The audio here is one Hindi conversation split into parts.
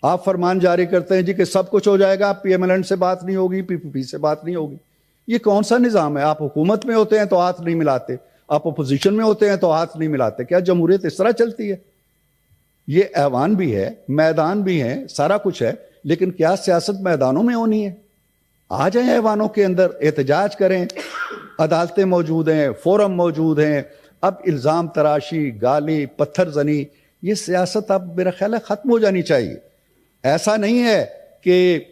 आप फरमान जारी करते हैं जी कि सब कुछ हो जाएगा, पीएमएलएन से बात नहीं होगी, पीपीपी से बात नहीं होगी। ये कौन सा निज़ाम है? आप हुकूमत में होते हैं तो हाथ नहीं मिलाते, आप अपोजिशन में होते हैं तो हाथ नहीं मिलाते। क्या जमहूरियत इस तरह चलती है? ये ऐवान भी है, मैदान भी है, सारा कुछ है, लेकिन क्या सियासत मैदानों में होनी है? आ जाए ऐवानों के अंदर, एहतजाज करें, अदालतें मौजूद हैं, फोरम मौजूद हैं। अब इल्ज़ाम तराशी, गाली, पत्थर जनी, ये सियासत अब मेरा ख्याल है ख़त्म हो जानी चाहिए। ऐसा नहीं है कि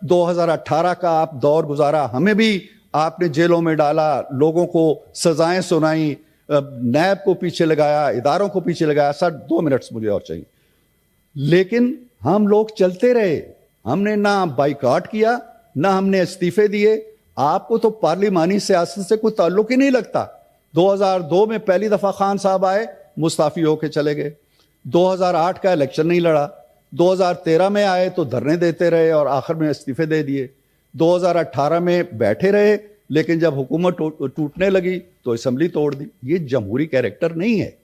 2018 का आप दौर गुजारा, हमें भी आपने जेलों में डाला, लोगों को सजाएं सुनाई, नैब को पीछे लगाया, इदारों को पीछे लगाया। सर 2 मिनट्स मुझे और चाहिए। लेकिन हम लोग चलते रहे, हमने ना बाइकआउट किया, ना हमने इस्तीफे दिए। आपको तो पार्लिमानी सियासत से कोई ताल्लुक ही नहीं लगता। 2002 में पहली दफा खान साहब आए, मुस्ताफी होके चले गए। 2008 का इलेक्शन नहीं लड़ा। 2013 में आए तो धरने देते रहे और आखिर में इस्तीफे दे दिए। 2018 में बैठे रहे, लेकिन जब हुकूमत टूटने लगी तो असेंबली तोड़ दी। ये जमहूरी कैरेक्टर नहीं है।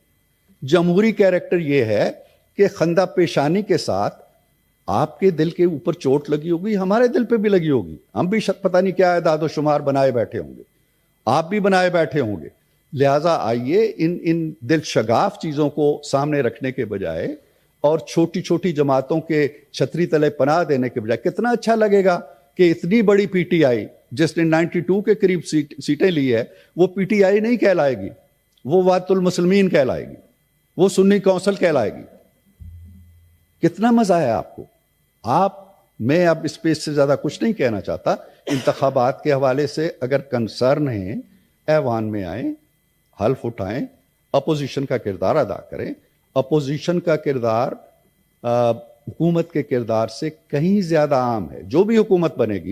जमहूरी कैरेक्टर ये है कि खंदा पेशानी के साथ आपके दिल के ऊपर चोट लगी होगी, हमारे दिल पे भी लगी होगी, हम भी पता नहीं क्या दादो शुमार बनाए बैठे होंगे, आप भी बनाए बैठे होंगे। लिहाजा आइए इन दिल शगाफ चीज़ों को सामने रखने के बजाय और छोटी छोटी जमातों के छतरी तले पनाह देने के बजाय, कितना अच्छा लगेगा कि इतनी बड़ी पीटीआई जिसने 92 के करीब सीटें ली है, वो पीटीआई नहीं कहलाएगी, वो वातुल मुस्लिमीन कहलाएगी, वो सुन्नी काउंसिल कहलाएगी। कितना मजा है आपको? मैं अब इस पे इससे ज्यादा कुछ नहीं कहना चाहता। इंतखाबात के हवाले से अगर कंसर्न है, ऐवान में आए, हल्फ उठाएं, अपोजिशन का किरदार अदा करें। अपोजिशन का किरदार हुकूमत के किरदार से कहीं ज्यादा आम है। जो भी हुकूमत बनेगी